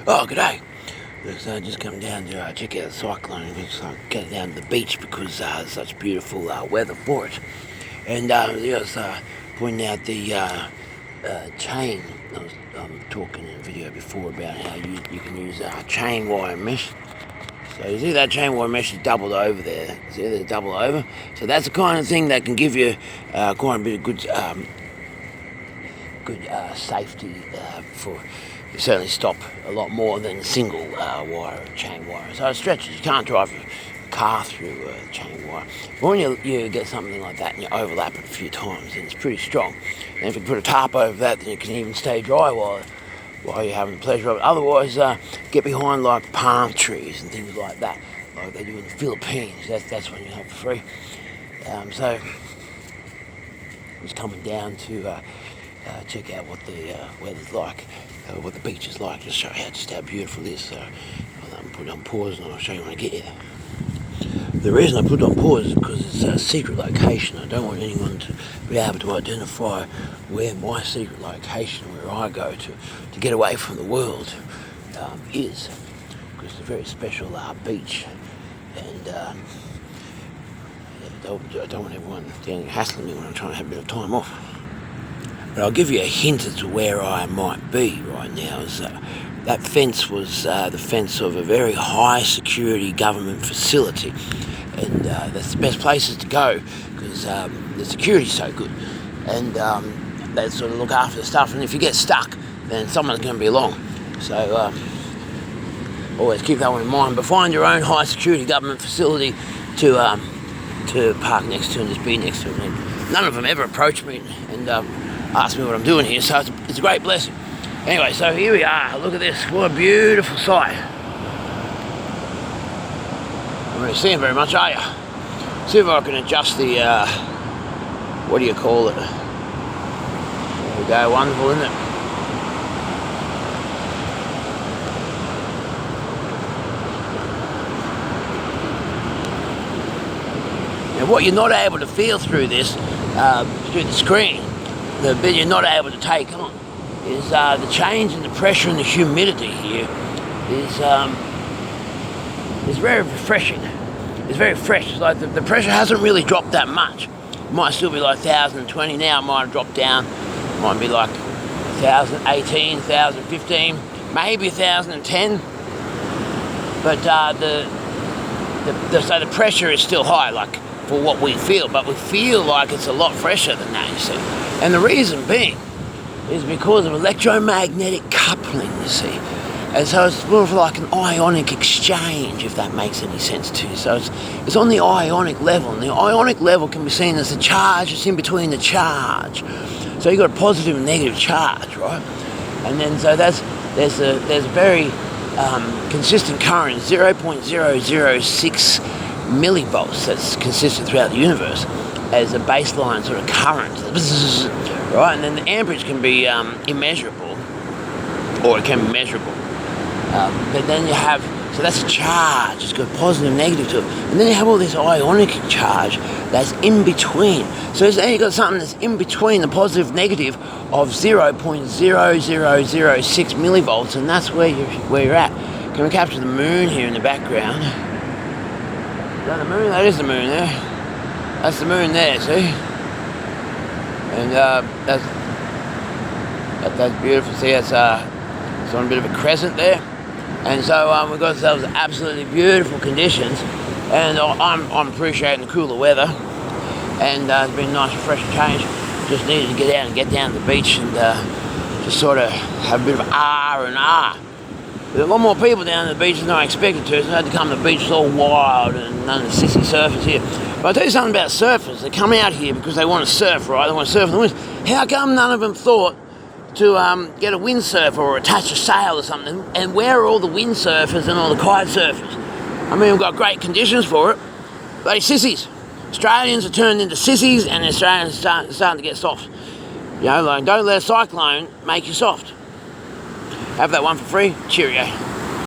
Oh, g'day. So just come down to check out the cyclone and just get down to the beach because there's such beautiful weather for it. And I was pointing out the chain. I was talking in a video before about how you can use chain wire mesh. So you see that chain wire mesh is doubled over there. See, there's double over. So that's the kind of thing that can give you quite a bit of good safety for. You certainly stop a lot more than a single wire, chain wire. So it stretches. You can't drive a car through chain wire. But when you get something like that and you overlap it a few times, then it's pretty strong. And if you put a tarp over that, then it can even stay dry while you're having the pleasure of it. Otherwise, get behind like palm trees and things like that, like they do in the Philippines. That's when you have it free. So just coming down to check out what the weather's like. What the beach is like, just show you just how beautiful it is. So I'll put it on pause and I'll show you when I get here. The reason I put it on pause is because it's a secret location. I don't want anyone to be able to identify where my secret location, where I go to get away from the world, is. Because it's a very special beach, and I don't want everyone hassling me when I'm trying to have a bit of time off. But I'll give you a hint as to where I might be right now. Is that fence was the fence of a very high security government facility, and that's the best places to go because the security's so good, and they sort of look after the stuff. And if you get stuck, then someone's going to be along. So always keep that one in mind. But find your own high security government facility to park next to and just be next to it. And none of them ever approach me and ask me what I'm doing here, so it's a great blessing. Anyway, so here we are. Look at this. What a beautiful sight. Not really seeing very much, are you? See if I can adjust the, what do you call it? There we go. Wonderful, isn't it? Now, what you're not able to feel through this, through the screen, the bit you're not able to take on is the change in the pressure and the humidity here is very refreshing. It's very fresh. It's like the pressure hasn't really dropped that much. It might still be like 1,020 now. It might have dropped down. It might be like 1,018, 1,015, maybe 1,010. But so the pressure is still high, like for what we feel. But we feel like it's a lot fresher than that, you see. And the reason being is because of electromagnetic coupling, you see. And so it's sort of like an ionic exchange, if that makes any sense to you. So it's on the ionic level, and the ionic level can be seen as the charge that's in between the charge. So you've got a positive and negative charge, right? And then so there's a very consistent current, 0.006 millivolts, that's consistent throughout the universe as a baseline sort of current, right? And then the amperage can be immeasurable, or it can be measurable. But then you have, so that's a charge, it's got positive and negative to it. And then you have all this ionic charge that's in between. So then you've got something that's in between the positive negative of 0.0006 millivolts, and that's where you're at. Can we capture the moon here in the background? Is that the moon? That is the moon there. That's the moon there, see? And that's beautiful. See, it's on a bit of a crescent there. And so we've got ourselves absolutely beautiful conditions. And I'm appreciating the cooler weather. And it's been a nice refreshing change. Just needed to get out and get down to the beach and just sort of have a bit of R&R. There's a lot more people down at the beach than I expected to, so I had to come to the beach. It's all wild and none of the sissy surfers here. But I'll tell you something about surfers. They come out here because they want to surf, right? They want to surf in the wind. How come none of them thought to get a windsurfer or attach a sail or something? And where are all the windsurfers and all the kite surfers? I mean, we've got great conditions for it. Bloody sissies. Australians are turned into sissies, and Australians are starting to get soft. You know, like, don't let a cyclone make you soft. Have that one for free. Cheerio.